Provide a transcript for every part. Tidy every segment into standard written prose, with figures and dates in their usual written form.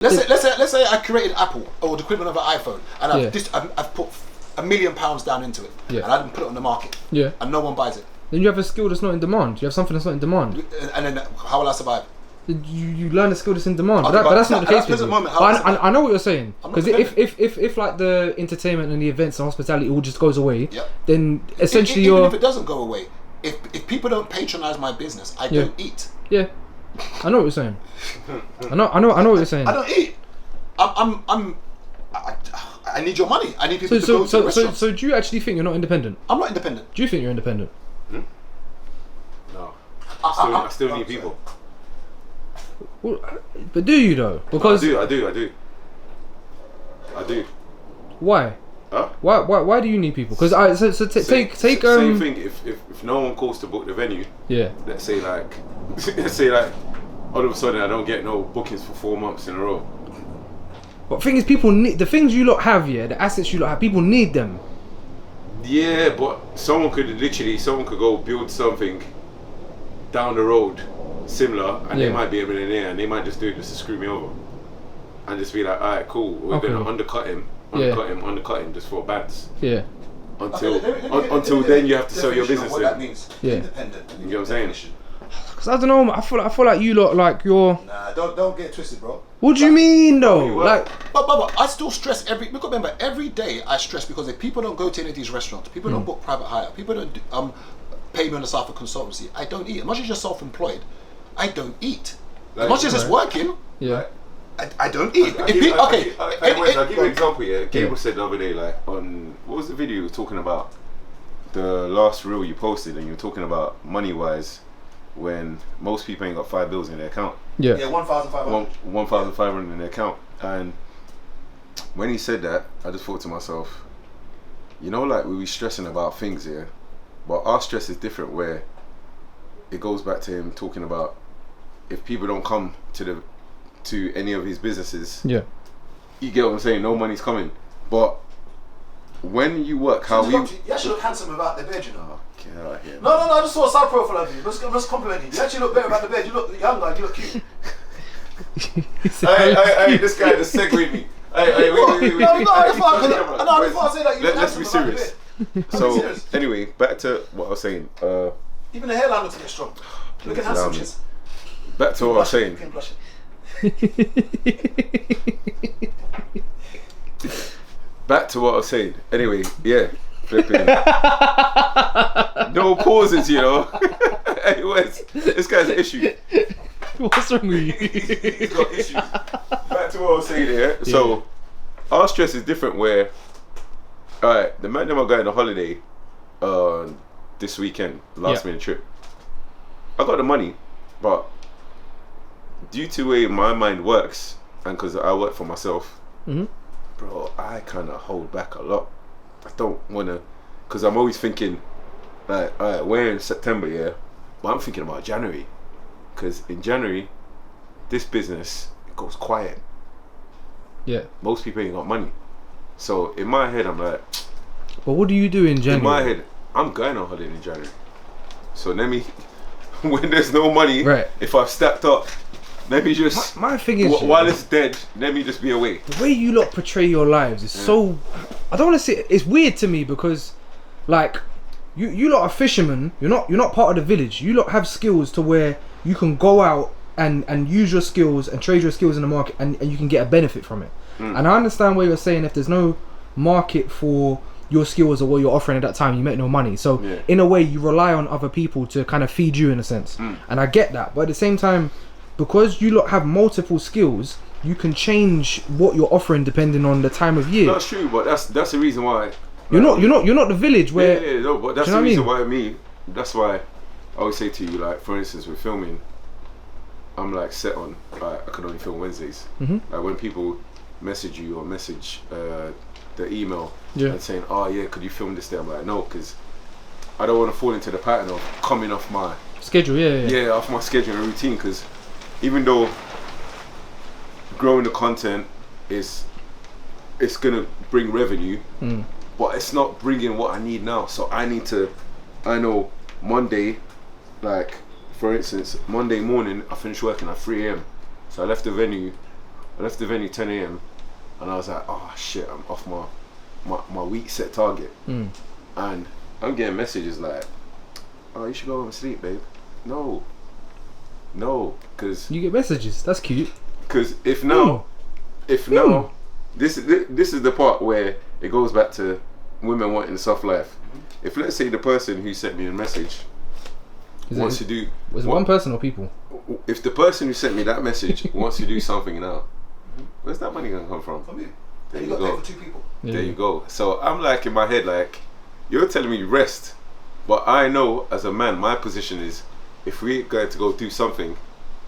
Let's say I created Apple or the equivalent of an iPhone, and I've put £1 million down into it, and I didn't put it on the market, and no one buys it. Then you have a skill that's not in demand. You have something that's not in demand. And then how will I survive? You learn a skill that's in demand, Okay, but that's not the case. I know what you're saying, because if like the entertainment and the events and hospitality all just goes away, then essentially even if it doesn't go away, if people don't patronise my business, I don't eat. Yeah, I know what you're saying. I know what you're saying. I don't eat. I need your money. I need people to go to restaurants. So do you actually think you're not independent? I'm not independent. Do you think you're independent? No. I still need people. Well, but do you though? Because I do. Why? Huh? Why do you need people? Because take same thing. If no one calls to book the venue, let's say like all of a sudden I don't get no bookings for 4 months in a row. But the thing is, people need the things you lot have. The assets you lot have. People need them. Yeah, but someone could go build something down the road similar, and they might be a millionaire, and they might just do it just to screw me over, and just be like, alright, cool, we're gonna undercut him just for bads. Yeah. Until then, you have to sell your business. What that means? Independent. You know what I'm saying? Because I don't know. I feel like you lot like you're. Nah, don't get it twisted, bro. What do you mean though? But I still stress remember every day I stress, because if people don't go to any of these restaurants, people don't book private hire, people don't pay me on the side for consultancy, I don't eat. As much as you're self-employed, I don't eat. As much as it's working, I don't eat. I'll give you an example. Gable said the other day, like on what was the video you were talking about? The last reel you posted, and you were talking about money wise, when most people ain't got $5 in their account. Yeah, 1,500. 1,500 in their account. And when he said that, I just thought to myself, you know, like we be stressing about things here, but our stress is different. Where it goes back to him talking about if people don't come to any of his businesses, you get what I'm saying. No money's coming, but when you work, you actually look handsome without the bed, you know. Get out here, no, I just saw a side profile of you. Let's compliment you. You actually look better without the bed. You look younger and you look cute. Hey, this guy just segued me. Hey, wait. Let's be serious. So anyway, back to what I was saying. Even the hairline looks a bit strong. Looking handsome, shit. Back to what I was saying. Back to what I was saying. Anyway, flipping. No pauses, you know. Anyways, this guy's an issue. What's wrong with you? He's got issues. Back to what I was saying here. Yeah. So, our stress is different. Where, alright, the man them are going on holiday this weekend, last minute trip. I got the money, but due to the way my mind works, and because I work for myself, bro, I kind of hold back a lot. I don't want to, because I'm always thinking, like, alright, we're in September, but I'm thinking about January, because in January, this business goes quiet. Yeah. Most people ain't got money. So in my head, I'm like, but what do you do in January? In my head, I'm going on holiday in January. So let me, when there's no money, if I've stacked up, let me just, my thing is, while it's dead, let me just be away. The way you lot portray your lives is so, I don't want to say, it's weird to me, because like you lot are fishermen. You're not part of the village. You lot have skills to where you can go out and use your skills and trade your skills in the market, and you can get a benefit from it. And I understand where you're saying if there's no market for your skills or what you're offering at that time, you make no money. So in a way, you rely on other people to kind of feed you in a sense. And I get that, but at the same time, because you lot have multiple skills, you can change what you're offering depending on the time of year. That's true, but that's the reason why. Like, you're not the village where. No, but that's the reason why that's why I always say to you, like, for instance, with filming, I'm like set on, like, I can only film Wednesdays. Like when people message you or message the email and saying, oh yeah, could you film this day? I'm like, no, because I don't want to fall into the pattern of coming off my schedule. Yeah, off my schedule and routine, because even though growing the content it's gonna bring revenue, but it's not bringing what I need now. So I know Monday, like for instance, Monday morning I finished working at 3 a.m. So I left the venue I left the venue 10 a.m. and I was like, oh shit, I'm off my week set target. And I'm getting messages like, oh, you should go home and sleep, babe. No, because You get messages. That's cute. Because if now, this is the part where it goes back to women wanting a soft life. If let's say the person who sent me a message wants to do, was it one person or people? If the person who sent me that message wants to do something now, where's that money gonna come from? From you. There You you got paid go. for 2 people. There you go. So I'm like in my head, like, you're telling me rest, but I know as a man, my position is, if we're going to go do something,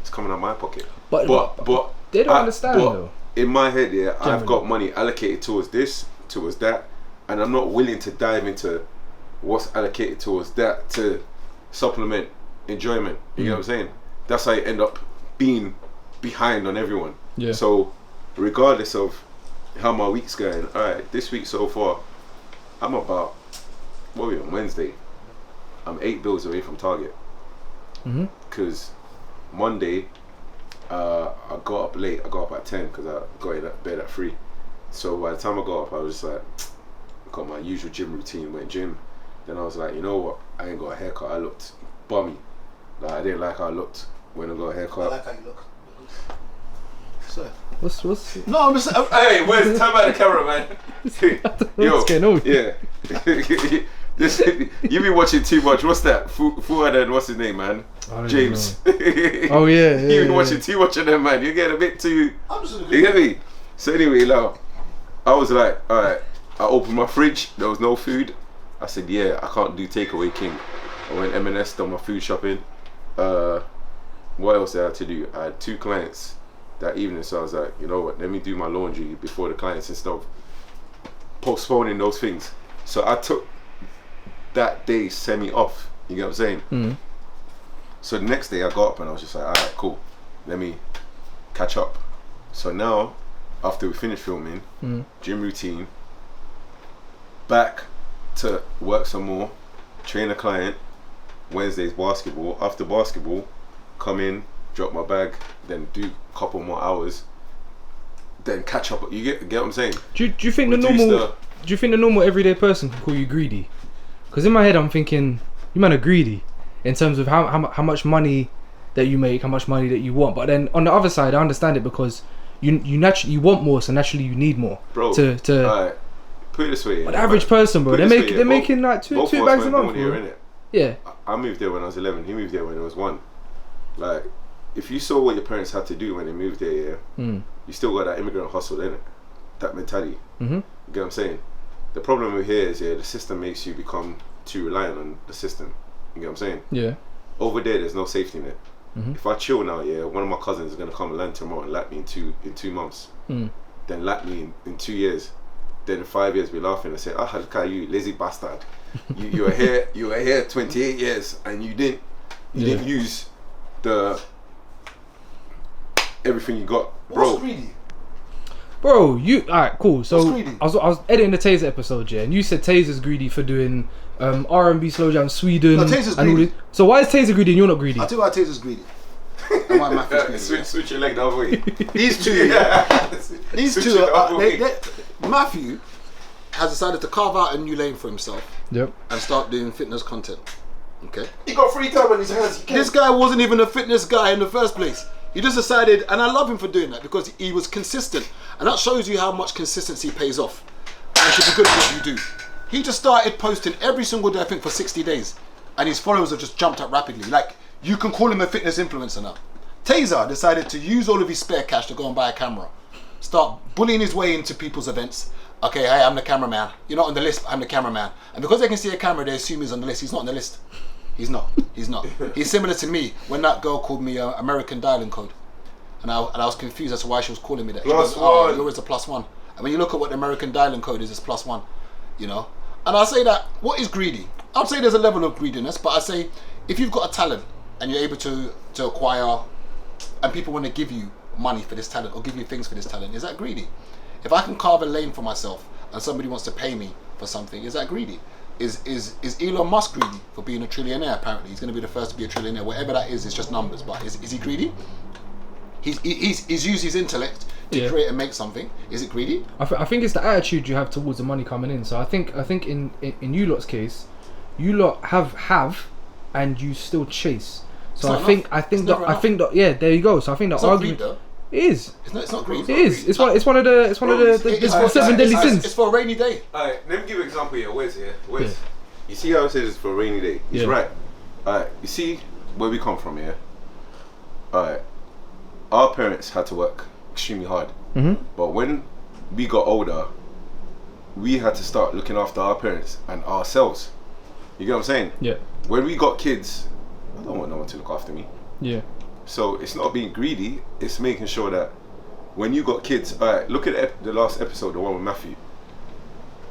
it's coming out of my pocket. But they don't understand though. In my head, yeah, I've Generally. got money allocated towards this, towards that, and I'm not willing to dive into what's allocated towards that to supplement enjoyment. You know what I'm saying? That's how you end up being behind on everyone. Yeah. So regardless of how my week's going, alright, this week so far, I'm about, what are we on, Wednesday? I'm 8 bills away from target. Because Monday, I got up late. I got up at 10 because I got in bed at 3. So by the time I got up, I was just like, got my usual gym routine, went gym. Then I was like, you know what? I ain't got a haircut. I looked bummy. Like, I didn't like how I looked when I got a haircut. I like how you look. So. What's No, I'm just. Hey, where's time by the camera, man? what's going on? Yeah. This, you been watching too much. What's that? Fuad and what's his name, man? James. Oh yeah. You've been watching too much of them, man. You're getting a bit too. I'm just You get me? So anyway, now I was like, alright. I opened my fridge. There was no food. I said, yeah, I can't do takeaway king. I went M&S, done my food shopping. What else did I have to do? I had 2 clients that evening, so I was like, you know what? Let me do my laundry before the clients and stuff. Postponing those things. So I took that day semi off. You get what I'm saying? So the next day I got up and I was just like, alright, cool. Let me catch up. So now, after we finished filming, gym routine, back to work some more, train a client. Wednesday's basketball. After basketball, come in, drop my bag, then do a couple more hours, then catch up. You get what I'm saying? Do you think the normal everyday person can call you greedy? Because in my head I'm thinking, you man are greedy in terms of how much money that you make, how much money that you want. But then on the other side, I understand it because you naturally want more, so naturally you need more. Bro, to alright, put it this way. But the average person, bro, they're making like two bags a month, here, bro. innit? Yeah. I moved there when I was 11. He moved there when he was 1. Like, if you saw what your parents had to do when they moved there, yeah, you still got that immigrant hustle, innit? That mentality. You get what I'm saying? The problem with here is, yeah, the system makes you become too reliant on the system. You get what I'm saying? Yeah. Over there's no safety net. If I chill now, yeah, one of my cousins is gonna come and land tomorrow and lap me in two months. Then lap me in 2 years. Then in 5 years we're laughing and say, ah, look at you, lazy bastard. you were here 28 years and you didn't use the everything you got, bro. What's greedy? Bro, alright, cool. So What's greedy? I was editing the Taser episode, yeah, and you said Taser's greedy for doing R&B slow jam Sweden. No, Taser's and all greedy. this. So why is Taser greedy and you're not greedy? I'll tell you why Taser's greedy. And why Matthew's greedy. Switch your leg the other way. These two, these Switch two, it the other way. Matthew has decided to carve out a new lane for himself Yep. and start doing fitness content. Okay. He got free time on his hands. This guy wasn't even a fitness guy in the first place. He just decided, and I love him for doing that because he was consistent, and that shows you how much consistency pays off. And it should be good at what you do. He just started posting every single day, I think, for 60 days, and his followers have just jumped up rapidly. Like, you can call him a fitness influencer now. Taser decided to use all of his spare cash to go and buy a camera, start bullying his way into people's events. Okay, hey, I'm the cameraman. You're not on the list, I'm the cameraman. And because they can see a camera, they assume he's on the list. He's not on the list. He's not. He's similar to me when that girl called me American dialing code. And I was confused as to why she was calling me that. She goes, oh, you're always a +1. And when you look at what the American dialing code is, it's +1. You know? And I say that, what is greedy? I'd say there's a level of greediness, but I say, if you've got a talent and you're able to acquire, and people want to give you money for this talent or give you things for this talent, is that greedy? If I can carve a lane for myself and somebody wants to pay me for something, is that greedy? Is Elon Musk greedy for being a trillionaire? Apparently, he's going to be the first to be a trillionaire. Whatever that is, it's just numbers. But is he greedy? He's used his intellect to create and make something. Is it greedy? I think it's the attitude you have towards the money coming in. So I think in you lot's case, you lot have, and you still chase. So I think that yeah, there you go. So I think the argument it is. It's not greed. It is. It's one of the 7 deadly sins. It's for a rainy day. Alright, let me give you an example here. Wes here. Wes. You see how it says it's for a rainy day? He's right. Alright, you see where we come from here? Alright. Our parents had to work extremely hard. But when we got older, we had to start looking after our parents and ourselves. You get what I'm saying? Yeah. When we got kids, I don't want no one to look after me. Yeah. So it's not being greedy, it's making sure that when you got kids, alright, look at the last episode, the one with Matthew.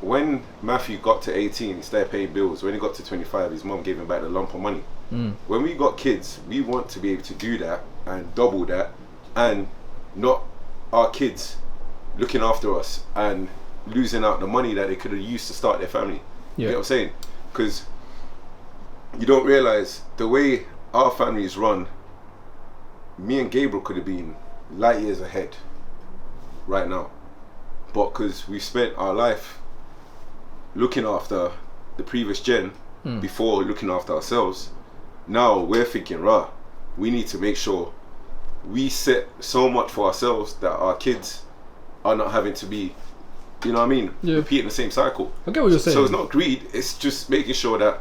When Matthew got to 18, he started paying bills. When he got to 25, his mum gave him back the lump of money. When we got kids, we want to be able to do that and double that, and not our kids looking after us and losing out the money that they could have used to start their family. You know what I'm saying? Because you don't realize the way our family is run, me and Gabriel could have been light years ahead right now, but because we spent our life looking after the previous gen before looking after ourselves, now we're thinking, we need to make sure we set so much for ourselves that our kids are not having to be, you know what I mean, repeating the same cycle. I get what you're saying. So it's not greed, it's just making sure that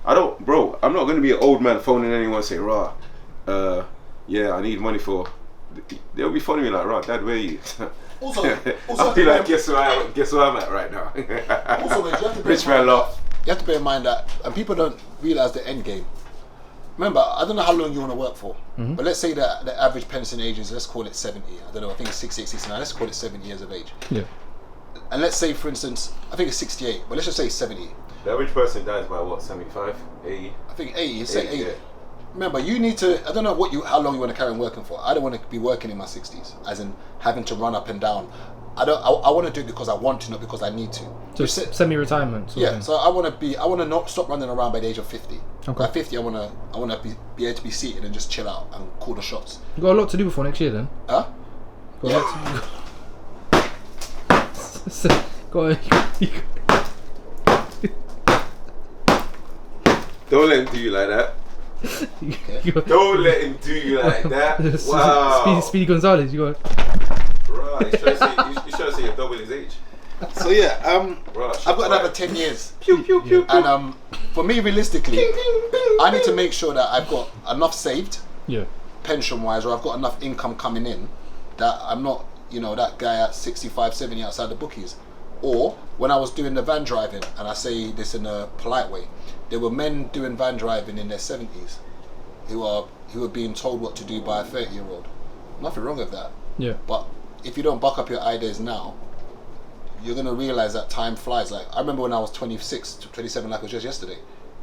I'm not going to be an old man phoning anyone and say, yeah, I need money for. They'll be phoning me like, Dad, where are you? Also I'll be like, guess where I'm at right now. Also, you have to Rich man laugh. You have to bear in mind that, and people don't realize the end game. Remember, I don't know how long you want to work for, but let's say that the average pension age is, let's call it 70. I don't know, I think it's 68, 69. Let's call it 70 years of age. Yeah. And let's say, for instance, I think it's 68, but let's just say 70. The average person dies by what, 75, 80? I think 80. Say 80. Yeah. Remember, you need to. I don't know how long you want to carry on working for. I don't want to be working in my 60s, as in having to run up and down. I want to do it because I want to, not because I need to. So semi-retirement. Yeah. So I want to not stop running around by the age of 50. Okay. By 50, I want to be able to be seated and just chill out and call the shots. You got a lot to do before next year, then. Huh? Don't let him do you like that. Don't let him do you like that. Wow. Speedy Gonzalez, you got. Right, he's trying to say you're double his age. So yeah, I've got another 10 years. Pew pew pew. And for me, realistically, I need to make sure that I've got enough saved, pension-wise, or I've got enough income coming in that I'm not, that guy at 65, 70 outside the bookies. Or when I was doing the van driving, and I say this in a polite way, there were men doing van driving in their 70s who were being told what to do by a 30-year-old. Nothing wrong with that. Yeah. But if you don't buck up your ideas now, you're gonna realize that time flies. Like I remember when I was 26, 27, like it was just yesterday.